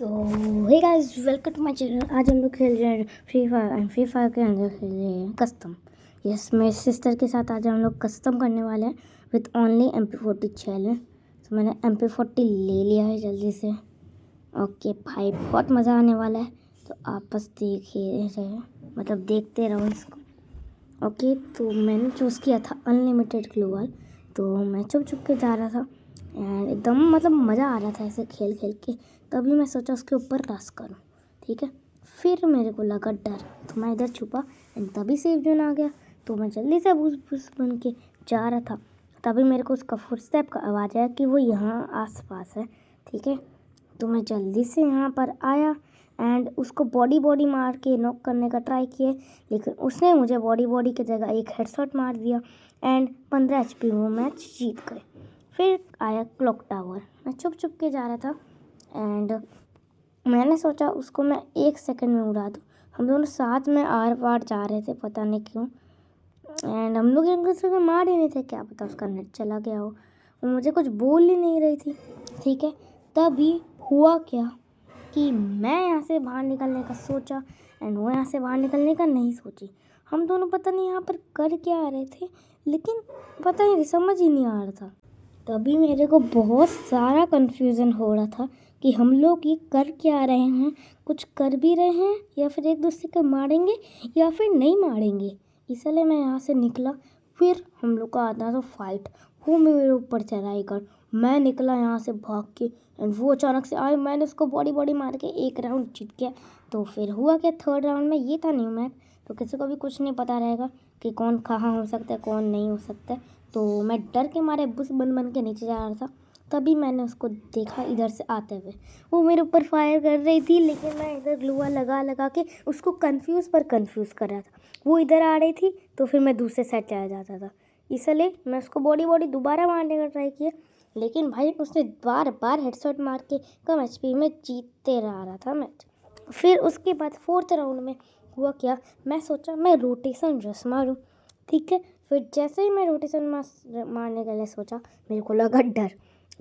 So hey guys, welcome to my channel. आज हम लोग खेल रहे हैं Free Fire and Free Fire के अंदर खेल रहे हैं कस्टम। यस, मेरे सिस्टर के साथ आज हम लोग कस्टम करने वाले हैं विथ ओनली MP40 चैलेंज। तो मैंने MP40 ले लिया है जल्दी से। ओके भाई, बहुत मज़ा आने वाला है। तो आप बस देखिए रहे, मतलब देखते रहो इसको। ओके, तो मैंने चूज़ किया था अनलिमिटेड ग्लोबल। तो मैं छुप छुप के जा रहा था एंड एकदम मतलब मज़ा आ रहा था ऐसे खेल खेल के। तभी मैं सोचा उसके ऊपर रश करूँ, ठीक है। फिर मेरे को लगा डर, तो मैं इधर छुपा एंड तभी सेफ जोन आ गया। तो मैं जल्दी से भूस भूस बन के जा रहा था। तभी मेरे को उसका फुटस्टेप का आवाज़ आया कि वो यहाँ आसपास है, ठीक है। तो मैं जल्दी से यहाँ पर आया एंड उसको बॉडी मार के नॉक करने का ट्राई किए, लेकिन उसने मुझे बॉडी की जगह एक हेडशॉट मार दिया एंड 15 HP वो मैच जीत गए। फिर आया क्लॉक टावर। मैं छुप छुप के जा रहा था एंड मैंने सोचा उसको मैं 1 सेकंड में उड़ा दूँ। हम दोनों साथ में आर पार जा रहे थे, पता नहीं क्यों। एंड हम लोग एक दूसरे को मार ही नहीं थे, क्या पता उसका नेट चला गया हो। और मुझे कुछ बोल ही नहीं रही थी, ठीक है। तभी हुआ क्या कि मैं यहाँ से बाहर निकलने का सोचा एंड वो यहाँ से बाहर निकलने का नहीं सोची। हम दोनों पता नहीं यहाँ पर कर क्या आ रहे थे, लेकिन पता नहीं समझ ही नहीं आ रहा था। तभी मेरे को बहुत सारा कन्फ्यूज़न हो रहा था कि हम लोग ये कर क्या रहे हैं, कुछ कर भी रहे हैं या फिर एक दूसरे को मारेंगे या फिर नहीं मारेंगे। इसलिए मैं यहाँ से निकला। फिर हम लोग का आता था फाइट। वो मेरे ऊपर चढ़ाई कर, मैं निकला यहाँ से भाग के एंड वो अचानक से आए। मैंने उसको बॉडी मार के एक राउंड जीत गया। तो फिर हुआ क्या, थर्ड राउंड में ये था न्यू मैप, तो किसी को भी कुछ नहीं पता रहेगा कि कौन कहाँ हो सकता है कौन नहीं हो सकता है। तो मैं डर के मारे बुश बन के नीचे जा रहा था। तभी मैंने उसको देखा इधर से आते हुए। वो मेरे ऊपर फायर कर रही थी, लेकिन मैं इधर ग्लूआ लगा के उसको कंफ्यूज कर रहा था। वो इधर आ रही थी तो फिर मैं दूसरे साइड चला जाता था। इसलिए मैं उसको बॉडी दोबारा मारने का ट्राई किया, लेकिन भाई उसने बार हेडशॉट मार के कम HP में जीतते रहा था मैच। फिर उसके बाद फोर्थ राउंड में हुआ क्या, मैं सोचा मैं रोटेशन रश मारूँ, ठीक है। फिर जैसे ही मैं रोटेशन मारने के लिए सोचा, मेरे को लगा डर।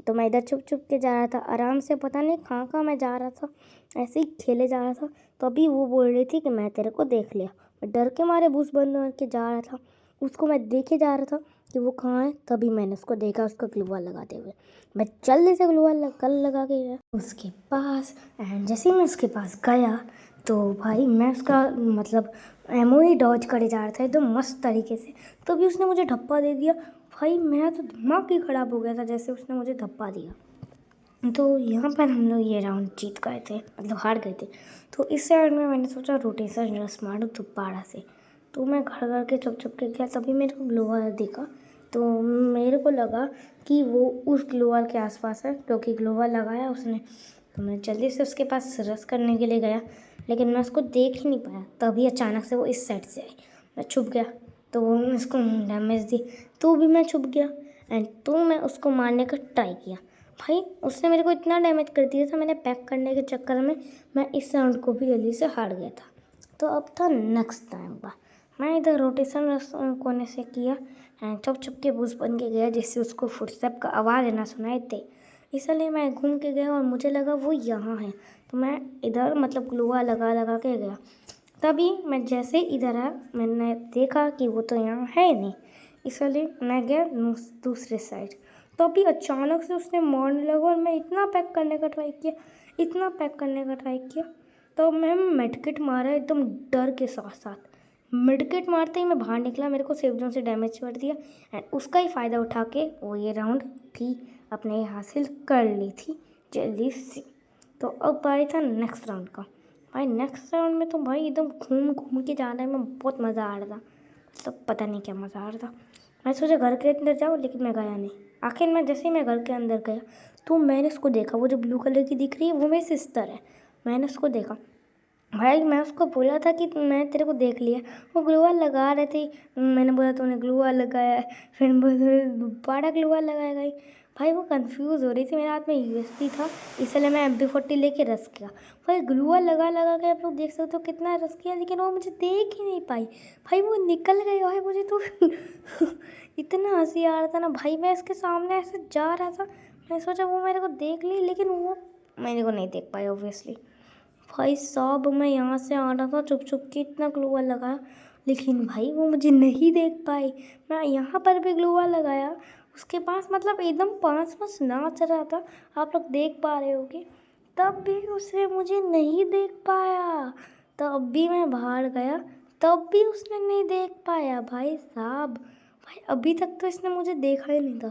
तो मैं इधर छुप के जा रहा था आराम से, पता नहीं कहाँ मैं जा रहा था, ऐसे ही खेले जा रहा था। तो अभी वो बोल रही थी कि मैं तेरे को देख लिया। मैं डर के मारे बूस बंद के जा रहा था, उसको मैं देखे जा रहा था कि वो कहाँ है। तभी मैंने उसको देखा, उसका ग्लूवाल लगाते हुए। मैं जल्दी से ग्लूवाल लगा के गया उसके पास एंड जैसे ही मैं उसके पास गया तो भाई मैं उसका मतलब एमओ ही डॉज करे जा रहा था एकदम मस्त तरीके से। तो भी उसने मुझे धप्पा दे दिया। भाई मेरा तो दिमाग ही ख़राब हो गया था जैसे उसने मुझे धप्पा दिया। तो यहाँ पर हम लोग ये राउंड जीत गए थे, मतलब हार गए थे। तो इस राउंड में मैंने सोचा रोटेशन रस मारूँ दोबारा से। तो मैं घर के छुप के गया, तभी मेरे को ग्लोवाल दिखा। तो मेरे को लगा कि वो उस ग्लोवाल के आसपास है, क्योंकि ग्लोवाल लगाया उसने। तो मैं जल्दी से उसके पास रस करने के लिए गया, लेकिन मैं उसको देख ही नहीं पाया। तभी अचानक से वो इस साइड से आई, मैं छुप गया। तो वो उसको डैमेज दी, तो भी मैं छुप गया एंड तो मैं उसको मारने का ट्राई किया। भाई उसने मेरे को इतना डैमेज कर दिया था, मैंने पैक करने के चक्कर में मैं इस राउंड को भी जल्दी से हार गया था। तो अब था नेक्स्ट टाइम का। मैं इधर रोटेशन कोने से किया एंड छुप के बूस बन के गया, जिससे उसको फुटस्टेप का आवाज़ ना सुनाई दे। इसलिए मैं घूम के गया और मुझे लगा वो यहाँ है। तो मैं इधर मतलब ग्लूआ लगा के गया। तभी मैं जैसे इधर आया, मैंने देखा कि वो तो यहाँ है नहीं। इसलिए मैं गया दूसरे साइड। तो अभी अचानक से उसने मारने लगा और मैं इतना पैक करने का ट्राई किया। तो मैं मेडकिट मारा एकदम डर के साथ। मेडकिट मारते ही मैं बाहर निकला, मेरे को सेफ जोन से डैमेज कर दिया एंड उसका ही फ़ायदा उठा के वो ये राउंड भी अपने हासिल कर ली थी जल्दी से। तो अब बारी था नेक्स्ट राउंड का। भाई नेक्स्ट राउंड में तो भाई एकदम घूम के जाने में बहुत मज़ा आ रहा था। तो पता नहीं क्या मज़ा आ रहा था। मैं सोचा घर के अंदर जाऊँ, लेकिन मैं गया नहीं। आखिर में जैसे ही मैं घर के अंदर गया तो मैंने उसको देखा, वो जो ब्लू कलर की दिख रही है वो मेरी सिस्टर है। मैंने उसको देखा। भाई मैं उसको बोला था कि मैं तेरे को देख लिया। वो ग्लूवाल लगा रहे थे, मैंने बोला तूने ग्लूवाल लगाया है, फिर दोबारा ग्लूवाल लगाया गई। भाई वो कंफ्यूज हो रही थी, मेरे हाथ में USB था, इसलिए मैं MP40 लेके रस किया। भाई ग्लूवाल लगा के आप लोग देख सकते हो कितना रस किया, लेकिन वो मुझे देख ही नहीं पाई। भाई वो निकल गई। भाई मुझे तो इतना हंसी आ रहा था ना भाई, मैं इसके सामने ऐसे जा रहा था, मैं सोचा वो मेरे को देख ली, लेकिन वो मेरे को नहीं देख पाया ऑब्वियसली। भाई साहब मैं यहाँ से आ रहा था चुप चुप के, इतना ग्लू वॉल लगाया, लेकिन भाई वो मुझे नहीं देख पाई। मैं यहाँ पर भी ग्लू वॉल लगाया, उसके पास मतलब एकदम पास पास नाच रहा था, आप लोग देख पा रहे होगे, तब भी उसने मुझे नहीं देख पाया। तब भी मैं बाहर गया, तब भी उसने नहीं देख पाया। भाई साहब, भाई अभी तक तो इसने मुझे देखा ही नहीं था,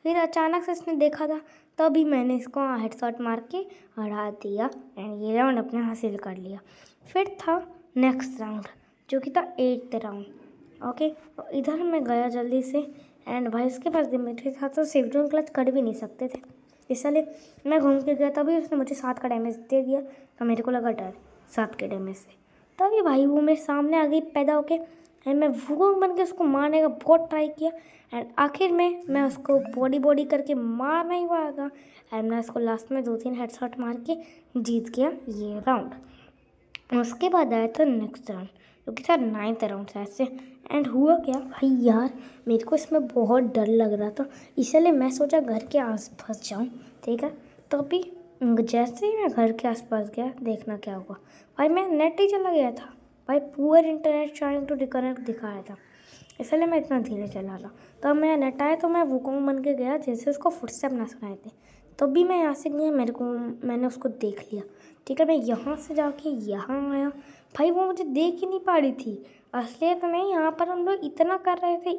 फिर अचानक से इसने देखा था, तभी मैंने इसको हेडशॉट मार के हरा दिया एंड ये राउंड अपने हासिल कर लिया। फिर था नेक्स्ट राउंड जो कि था 8th राउंड। ओके, तो इधर मैं गया जल्दी से एंड भाई उसके पास डिमिट्री था, तो सेफ जोन क्लच कर भी नहीं सकते थे, इसलिए मैं घूम के गया। तभी उसने मुझे 7 का डैमेज दे दिया, तो मेरे को लगा डर 7 के डैमेज से। तभी भाई वो मेरे सामने आ गई पैदा होके एंड मैं वुकोंग बन के उसको मारने का बहुत ट्राई किया एंड आखिर में मैं उसको बॉडी करके मार नहीं पाया था एंड मैं उसको लास्ट में 2-3 हेडशॉट मार के जीत गया ये राउंड। उसके बाद आया था नेक्स्ट राउंड जो कि था 9th राउंड शायद से। एंड हुआ क्या भाई यार, मेरे को इसमें बहुत डर लग रहा था, इसलिए मैं सोचा घर के आसपास जाऊँ, ठीक है। तो अभी जैसे ही मैं घर के आसपास गया, देखना क्या हुआ भाई, मैं नेट ही चला गया था भाई, poor internet trying to reconnect दिखा रहा था, इसलिए मैं इतना धीरे चला रहा। तब मैं नेट आया तो मैं वुकोंग बन के गया, जैसे उसको फुटस्टेप ना सुनाए थे, तब भी मैं यहाँ से गया, मैंने उसको देख लिया, ठीक है। मैं यहाँ से जाके यहाँ आया, भाई वो मुझे देख ही नहीं पा रही थी। असलियत में यहाँ पर हम लोग इतना कर रहे थे,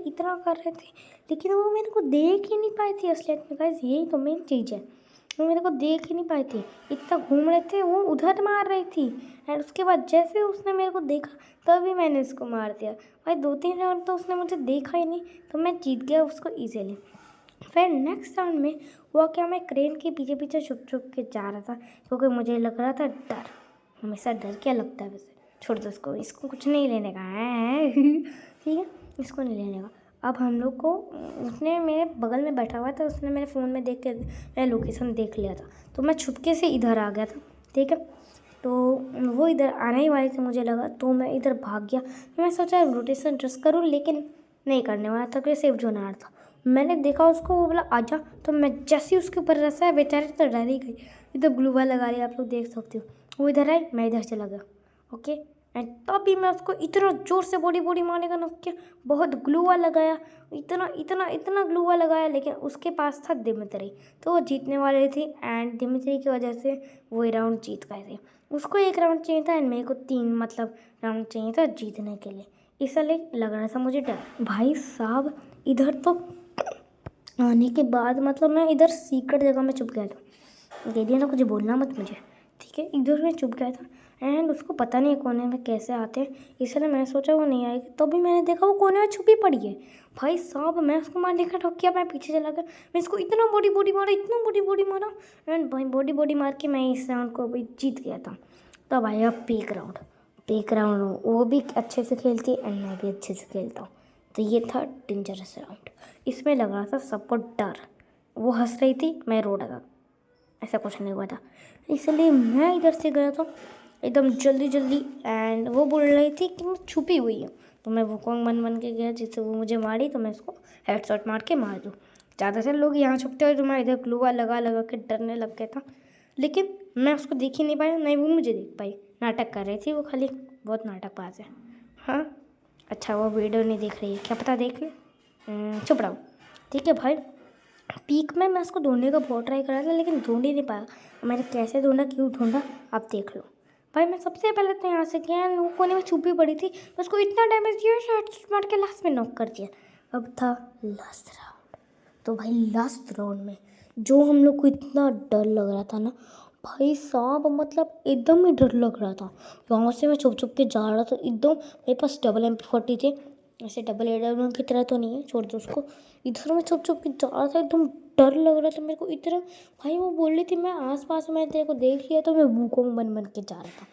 लेकिन वो मेरे को देख ही नहीं पाई थी। असलियत में गाइस यही तो मेन चीज़ है, वो मेरे को देख ही नहीं पाई थी, इतना घूम रहे थे, वो उधर मार रही थी एंड उसके बाद जैसे उसने मेरे को देखा तभी मैंने उसको मार दिया। भाई 2-3 राउंड तो उसने मुझे देखा ही नहीं, तो मैं जीत गया उसको ईजिली। फिर नेक्स्ट राउंड में हुआ क्या, मैं क्रेन के पीछे पीछे छुप छुप के जा रहा था, क्योंकि मुझे लग रहा था डर। हमेशा डर क्या लगता है वैसे, छोड़ दो इसको कुछ नहीं लेने का है ठीक है, इसको नहीं लेने का। अब हम लोग को, उसने मेरे बगल में बैठा हुआ था, उसने मेरे फ़ोन में देख के मेरा लोकेशन देख लिया था, तो मैं छुपके से इधर आ गया था, ठीक है। तो वो इधर आने ही वाली थी, मुझे लगा, तो मैं इधर भाग गया। मैं सोचा रोटेशन ट्रस्ट करूँ, लेकिन नहीं करने वाला था, क्योंकि सेफ जोन आ रहा था। मैंने देखा उसको, वो बोला आजा, तो मैं जैसे ही उसके ऊपर रसा है, बेचारे तो डर ही गई, इधर ग्लूवा लगा रही है, आप लोग देख सकते हो। वो इधर आई, मैं इधर चला गया, ओके। एंड तभी मैं उसको इतना ज़ोर से बॉडी मारने का नक किया, बहुत ग्लूवा लगाया, इतना ग्लूवा लगाया, लेकिन उसके पास था दिमित्री, तो वो जीतने वाली थी एंड दिमित्री की वजह से वो राउंड जीत गए थे। उसको 1 राउंड चाहिए था एंड मेरे को 3 मतलब राउंड चाहिए था जीतने के लिए, इसलिए लग रहा था मुझे डर। भाई साहब इधर तो आने के बाद मतलब मैं इधर सीक्रेट जगह में छुप गया था, कह दिया ना कुछ बोलना मत मुझे, ठीक है। इधर मैं छुप गया था एंड उसको पता नहीं है कोने में कैसे आते हैं, इसलिए मैं सोचा वो नहीं आएगी, तो भी मैंने देखा वो कोने में छुपी पड़ी है। भाई साहब मैं उसको मारने का ठोक किया, मैं पीछे चला गया, मैं इसको इतना बॉडी मारा, इतना बॉडी मारा एंड भाई बॉडी मार के मैं इस राउंड को भी जीत गया था। तब आया पीक राउंड वो भी अच्छे से खेलती है एंड मैं भी अच्छे से खेलता हूँ, तो ये था डेंजरस राउंड। इसमें लग रहा था सबको डर, वो हंस रही थी, मैं रो रहा था, ऐसा कुछ नहीं हुआ था, इसलिए मैं इधर से गया था एकदम जल्दी एंड वो बोल रही थी कि मैं छुपी हुई हूँ, तो मैं वुकोंग बन के गया, जिससे वो मुझे मारी, तो मैं उसको हेडशॉट मार के मार दूँ। ज़्यादातर लोग यहाँ छुपते हुए, तो मैं इधर ग्लूवा लगा के डरने लग गया था, लेकिन मैं उसको देख ही नहीं पाया, नहीं वो मुझे देख पाई, नाटक कर रही थी वो, खाली बहुत नाटकबाज है। हाँ अच्छा, वो वीडियो नहीं देख रही है, क्या पता देख ले, चुप रहो, ठीक है। भाई पीक में मैं उसको ढूंढने का बहुत ट्राई करा था, लेकिन ढूंढ ही नहीं पाया। मैंने कैसे ढूंढा, क्यों ढूंढा, आप देख लो। भाई मैं सबसे पहले तो यहाँ से गया, वो कोने में छुपी पड़ी थी, मैं उसको इतना डैमेज दिया, शॉट मार के लास्ट में नॉक कर दिया। अब था लास्ट राउंड, तो भाई लास्ट राउंड में जो हम लोग को इतना डर लग रहा था ना, भाई साहब मतलब एकदम ही डर लग रहा था। वहाँ से मैं छुप के जा रहा था, एकदम मेरे पास डबल MP40 थे, ऐसे डबल AW की तरह तो नहीं है, छोड़ दो उसको। इधर मैं छुप के जा रहा था, एकदम डर लग रहा था मेरे को इतना। भाई वो बोल रही थी मैं आसपास में तेरे को देख लिया, तो मैं वुकोंग बन के जा रहा था,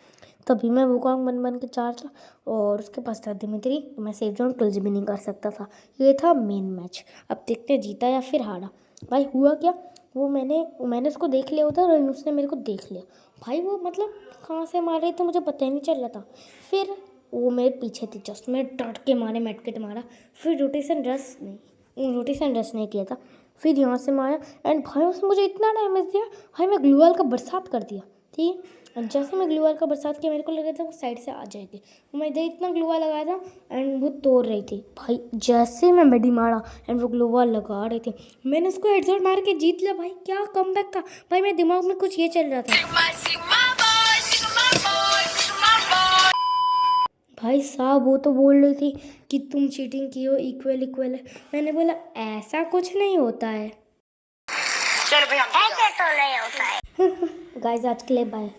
तभी मैं वुकोंग बन के जा रहा था, और उसके पास था दिमित्री, तो मैं सेफ जोन क्लोज भी नहीं कर सकता था। ये था मेन मैच, अब देखते जीता या फिर हारा। भाई हुआ क्या, वो मैंने उसको देख लिया उधर, और उसने मेरे को देख लिया। भाई वो मतलब कहाँ से मार रही थी मुझे पता ही नहीं चल रहा था। फिर वो मेरे पीछे थी, जस्ट मैं डट के मारे, मेडकिट मारा, फिर रोटेशन रश नहीं किया था, फिर यहाँ से मैं आया एंड भाई उसने मुझे इतना डैमेज दिया, भाई मैं ग्लू वॉल का बरसात कर दिया, ठीक है। और जैसे मैं ग्लू वॉल का बरसात किया मेरे को लगा था वो साइड से आ जाएगी, मैं इधर इतना ग्लू वॉल लगाया था एंड वो तोड़ रही थी। भाई जैसे मैं मेडी मारा एंड वो ग्लू वॉल लगा रही थी, मैंने उसको हेडशॉट मार के जीत लिया। भाई क्या कमबैक था भाई, मेरे दिमाग में कुछ ये चल रहा था, भाई साहब वो तो बोल रही थी कि तुम चीटिंग की हो, इक्वल इक्वल है। मैंने बोला ऐसा कुछ नहीं होता है। चलो भाई ऐसा तो नहीं होता है। गाइस आज के लिए बाय।